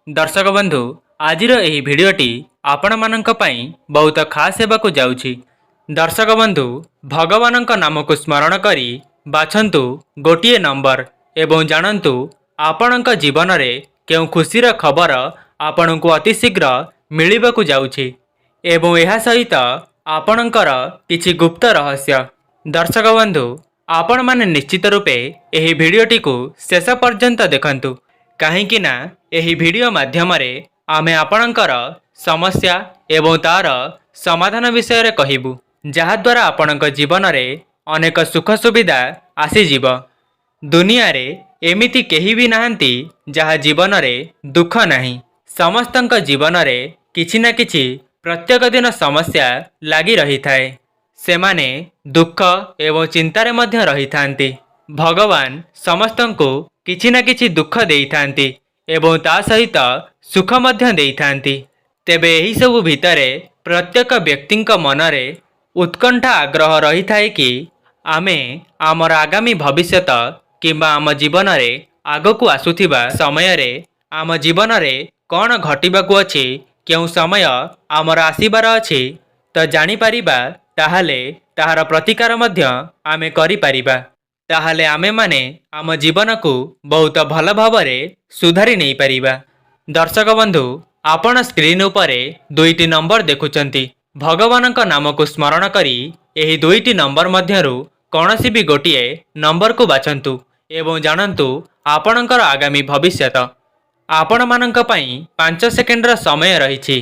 दर्शक बंधु आजिर एही भिडियोटी आपण मानक पई बहुत खास हेबाकु जाउछि। दर्शक बंधु भगवानक नामको स्मरण करी बाछंतु गोटिए नंबर एवं जानंतु आपणक जीवन रे केउ खुशीर खबर आपणको अति शीघ्र मिलिबाकु जाउछि एवं एहा सहित आपणकर किछि गुप्त रहस्य। दर्शक बंधु आपण माने निश्चित रूपे एही भिडियोटी को शेष पर्यंत देखंतु काहेकि ना एही वीडियो माध्यम रे आमे आपणकर समस्या एवं तार समाधान विषय रे कहिबु जहा द्वारा आपणक जीवन रे अनेक सुख सुविधा आसीजिब। दुनिया रे एमिति केही भी नाहंती जहा जीवन रे दुख नाही। समस्तंक जीवन रे किछि ना किछि प्रत्येक दिन समस्या लागी रही थाए। सेमाने दुख एवं चिंतारे मध्य रही थांती। भगवान समस्तंको किछि ना किछि दुख देई थांती एवं ता सहित सुख मध्य देई थांती। तेबे एही सब भितरे प्रत्येक व्यक्तिंक मनरे उत्कंठा आग्रह रही थाए कि आमे आमर आगामी भविष्यत किंबा आम जीवन रे आगकु आसुथिबा समय रे आम जीवन रे कौन घटिबाकु अछि, केउ समय आमर आसीबार अछि तो जानि परिबा, ताहाले ताहार प्रतिकार मध्य आमे करि परिबा। ताहाले आमे माने आम जीवन को बहुत भल भावरे सुधारी नहीं परिबा। दर्शक बंधु आपण स्क्रीन उपरे दुईटी नंबर देखुचंती। भगवानक नाम को स्मरण करी एही दुईटी नंबर मध्यरु कौनसी भी गोटिए नंबर को बाछंतु एवं जानंतु आपणकर आगामी भविष्यत। आपण मानक पई 5 सेकेंडर समय रहिछि।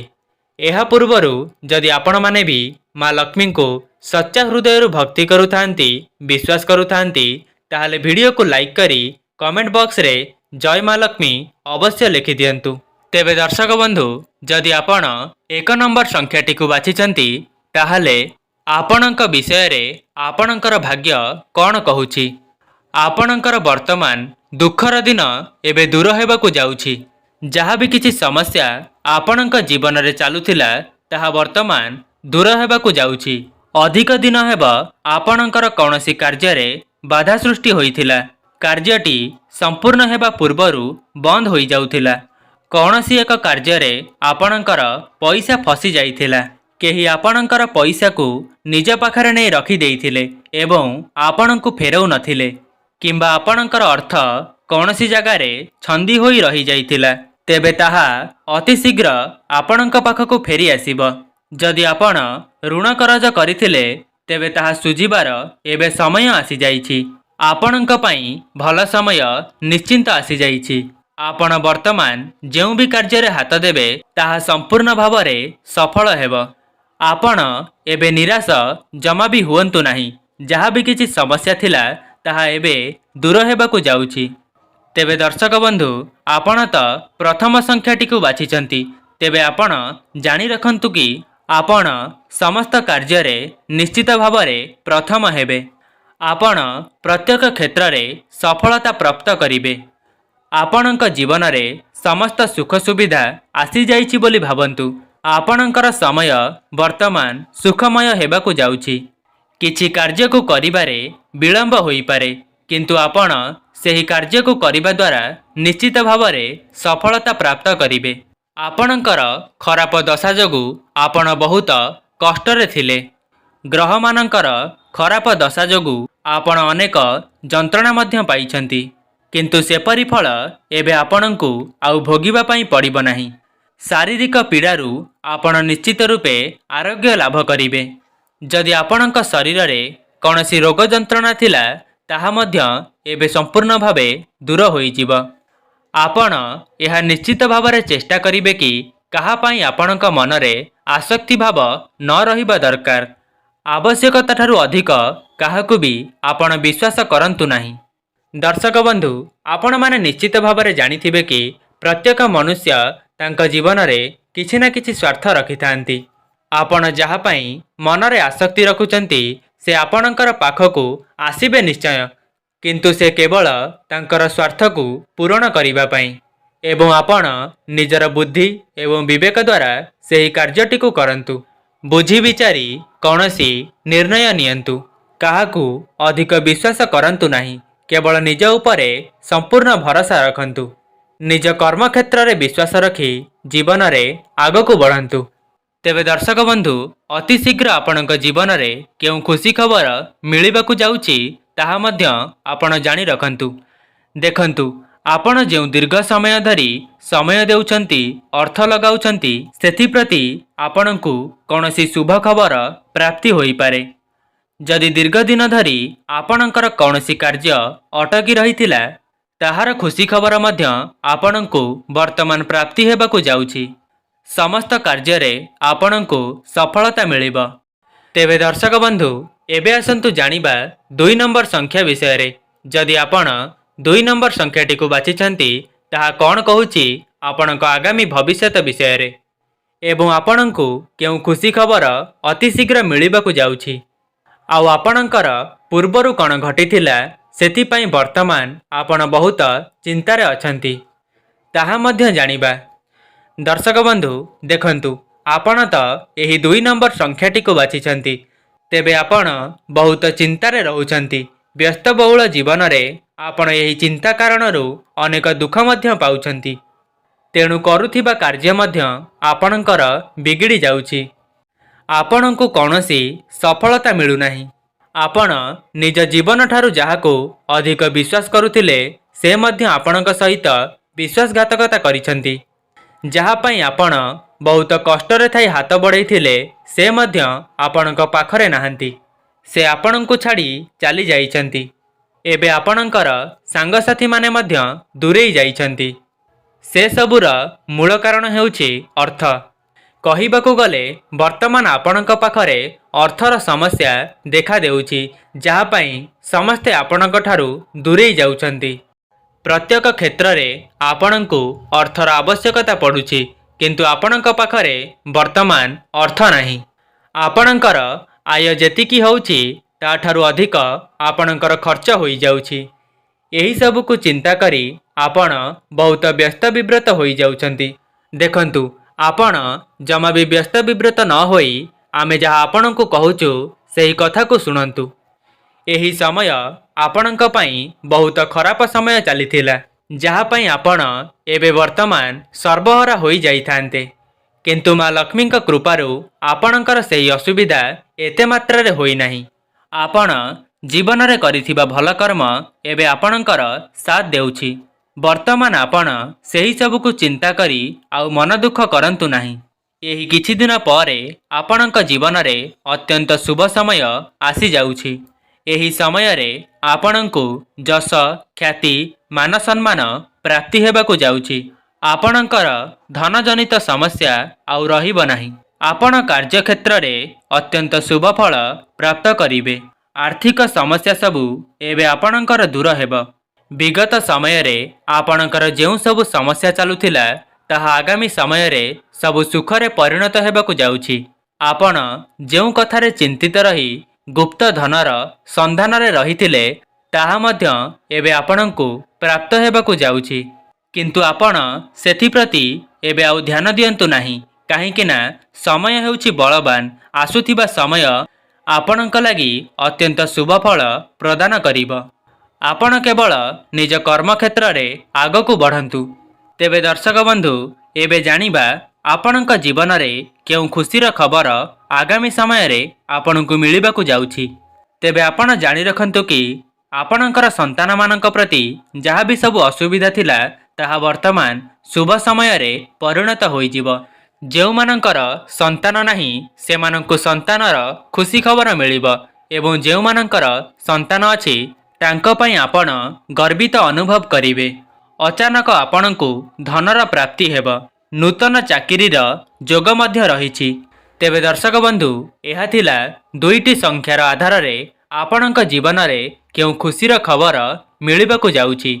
एहा पूर्वरु जदि आपण माने भी माँ लक्ष्मी को सच्चा हृदय भक्ति करुथांती, विश्वास करुथांती, ताहले वीडियो को लाइक करी कमेंट बॉक्स रे जय माँ लक्ष्मी अवश्य लिखि दियंतु। तेबे दर्शक बंधु जदि आपण 1 नंबर संख्याटी को बाछिचंती ताहले आपणक विषय रे आपणकर भाग्य कौन कहूछि। आपणकर वर्तमान दुखर दिन एबे दूर हेबाकु जाउछि। जहा भी किछि समस्या आपणक जीवन रे चालुथिला ताहा वर्तमान दूर हेबाकु जाउछि। अधिक दिन हेब आपणकर कौनसी कार्य रे बाधा सृष्टि होइथिला। कार्यटी संपूर्ण हेबा पूर्वरु बंद होई जाउथिला। कौनसी एक कार्य रे आपणकर पैसा फसी जाइथिला। केही आपणकर पैसा को निज पाखरे नै रखि देइथिले एवं आपणको फेरौ नथिले, किंबा आपणकर अर्थ कौनसी जगह रे छंदी होई रही जाइथिला। तेबे ताहा अति शीघ्र आपणक पाखको फेरी आसीब। जदि आपण ऋण करज करिथिले तेबे ताहा सुझिबार एबे समय आसी जाइछि। आपणक पई भल समय निश्चिंत आसी जाइछि। आपण वर्तमान जेउ भी कार्य रे हाथ देबे ताहा संपूर्ण भावरे सफल हेब। आपण एबे निराश जमा भी हुअंतु नाही। जहा भी किछि समस्या थिला ताहा एबे दूर हेबाकु जाउछि। तेबे दर्शक बंधु आपण तो प्रथम संख्याटी को बाछिचंती। तेबे आपण जानि रखंतु कि आपण समस्त कार्य रे निश्चित भावरे प्रथम हेबे। आपण प्रत्येक क्षेत्र रे सफलता प्राप्त करिवे। आपणक जीवन रे समस्त सुख सुविधा आसी जाइछि बोली भाबंतु। आपणकर समय वर्तमान सुखमय हेबाकु जाउछि। किछि कार्य को करिबारे विलंब होई पारे, किंतु आपण सेही कार्य को करिबा द्वारा निश्चित भावरे सफलता प्राप्त करिवे। आपणकर खराब दशा जोगु आपण बहुत कष्टरे थिले। ग्रह मानकर खराब दशा जोगु आपण अनेक जंत्रणा मध्य पाइछंती, किंतु सेपरी फल एबे आपणଙ୍କୁ आउ भोगिबा पई पड़िबो नाही। शारीरिक पीड़ारु आपण निश्चित रूपे आरोग्य लाभ करिवे। जदि आपणक शरीर रे कौनसी रोग जंत्रणा थिला ताहा मध्य एबे संपूर्ण भावे दूर होई जिवो। आपण यह निश्चित भावरे चेष्टा करिवे कि कहा पई आपणक मनरे आसक्ति भाव न रहिबा दरकार। आवश्यकता ठारू अधिक काहाकु भी आपण विश्वास करंतु नाही। दर्शक बंधु आपण माने निश्चित भावरे जानिथिबे कि प्रत्येक मनुष्य तांका जीवन रे किछि ना किछि स्वार्थ रखिथांती। आपण जहा पई मनरे आसक्ति रखुचंती से आपणकर पाखकु आसीबे निश्चय, किंतु से केवल तांकर स्वार्थ को पूरण करिबा पई एवं आपण निजर बुद्धि एवं विवेक द्वारा सेही कार्यटी को करंतु। बुझी विचारी कौनसी निर्णय नियंतु। काहाकु अधिक विश्वास करंतु नाही। केवल निज उपरे संपूर्ण भरोसा रखंतु। निज कर्मक्षेत्र में विश्वास रखी जीवन में आग को बढ़ातु। तेबे दर्शक बंधु अति शीघ्र आपण जीवन में क्यों खुशी खबर मिलवाक जाउची ताहा मध्य आपण जानी रखंतु। देखंतु आपण जो दीर्घ समय धरी समय देउछंती अर्थ लगाउछंती सेथिप्रति आपणकु कौनसी शुभ खबर प्राप्ति होई पारे। जदि दीर्घ दिन धरी आपणकर कौनसी कार्य अटकी रहिथिला ताहार खुशी खबर मध्य आपणकु वर्तमान प्राप्ति हेबाकु जाउची। समस्त कार्य रे आपणकु सफलता मिलिबा। तेबे दर्शक बंधु एबे आसंतु जानिबा 2 नंबर संख्या विषय रे। जदि आपण 2 नंबर संख्याटी को बाछिछंती ताहा कौन कहूची आपणक आगामी भविष्यत विषय रे एवं आपणकु केउ खुशी खबर अति शीघ्र मिलिबाकु जाउची आउ आपणकर पूर्वरु कौन घटिथिला सेथिपाई वर्तमान आपण बहुत चिंतारे अछंती ताहा मध्य जानिबा। दर्शक बंधु देखंतु आपण तो यही 2 नंबर संख्याटी को बाछिछंती तेबे आपण बहुत चिंतारे रहुछंती। व्यस्तबहुल जीवन रे आपण यही चिंता कारणरू अनेक दुख मध्य पाउछंती। तेणु करुथिबा कार्य मध्य आपणकर बिगिड़ी जाउची। आपणकु कौनसी सफलता मिलु नाही। आपण निज जीवन ठारू जाहाको अधिक विश्वास करुथिले से मध्य आपणक सहित विश्वासघातकता करिछंती। जहा पई आपण बहुत कष्टरे थाई हाथ बढ़ाइथिले से मध्य आपणक पाखरे नाहंती। से आपणकु छाड़ी चली जाइछंती। एबे आपणकर सांगसाथी माने मध्य दूरेई जाइछंती। से सबुर मूल कारण हेउछि अर्थ। कहिबाकु गले वर्तमान आपणक पाखरे अर्थर समस्या देखा देउछि जहा पई समस्ते आपणक ठारू दूरेई जाउछंती। प्रत्येक क्षेत्र में आपणकु अर्थर आवश्यकता पड़ुछि किंतु आपणक पाखरे वर्तमान अर्थ नाही। आपणकर आय जेतिकी होउछि ताठारु अधिक आपणकर खर्च होई जाउछि। एही सब को चिंता करी आपण बहुत व्यस्त विब्रत होई जाउछंती। देखंतु आपण जमा भी व्यस्त विब्रत न होई आमे जहा आपणकु कहूछु सेही कथा को सुनंतु। एही समय आपणक पई बहुत खराब समय चलीथिला जहा पई आपण एबे वर्तमान सर्वहरा होई जाइथान्ते किंतु माँ लक्ष्मी कृपारू आपणकर सेही असुविधा एते मात्रा रे होई नाही। आपण जीवन रे करिथिबा भल कर्म एबे आपणकर साथ देउछि। वर्तमान आपण सेही सबकु चिंता करी आउ मन दुख करंतु नाही। एही किछि दिन परे आपणक जीवन रे अत्यंत शुभ समय आसी जाउछि। एही समय रे आपणकु जस ख्याति मान सम्मान प्राप्ति हेबाकु जाउछि। आपणकर धन जनित समस्या आउ रहिब नाही। आपण कार्य क्षेत्र रे अत्यंत शुभ फल प्राप्त करिवे। आर्थिक समस्या सबु एबे आपणकर दूर हेब। विगत समय रे आपणकर जेउ सबु समस्या चालुथिला ताहा आगामी समय रे सबु सुखरे परिणत हेबाकु जाउछि। आपण जेउ कथारे चिंतित रही गुप्त धनर संधान रे रहिथिले ताहा मध्य एबे आपणकु प्राप्त हेबाकु जाउछि किंतु आपण सेथिप्रति एबे आउ ध्यान दियंतु नाही काहेकि ना समय हेउछि बलवान। आसुथिबा समय आपणक लागि अत्यंत शुभ फल प्रदान करिब। आपण केवल निज कर्म क्षेत्र रे आगकु बढ़ंतु। तेबे दर्शक बंधु एबे जानिबा आपणक जीवन रे केउ खुशीर खबर आगामी समय रे आपणकु मिलिबाकु जाउछि। तेबे आपण जानि रखंतु कि आपणकर संतान मानक प्रति जहा भी सब असुविधा थिला ताहा वर्तमान शुभ समय रे परिणत होइजिब। जेउ मानकर संतान नाही सेमानंकु संतानर खुशी खबर मिलिब एवं जेउ मानकर संतान अछि तांको पई आपण गर्वित अनुभव करिवे। अचानक आपणकु धनर प्राप्ति हेब। नूतन चाकिरीर जोग मध्य रहिछि। तेबे दर्शक बंधु एहा थिला 2टी संख्यार आधार रे आपणक जीवन रे केउ खुशीर खबर मिलिबाकु जाउछि।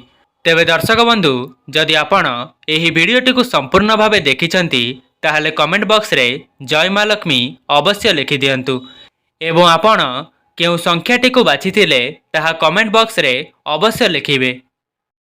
तेबे दर्शक बंधु जदि आपण एही भिडियोटी को संपूर्ण भावे देखिछंती ताहले कमेंट बॉक्स रे जय माँ लक्ष्मी अवश्य लिखि दियंतु एवं आपण केउ संख्याटी को बाछिथिले ताहा कमेंट बॉक्स रे अवश्य लिखिबे।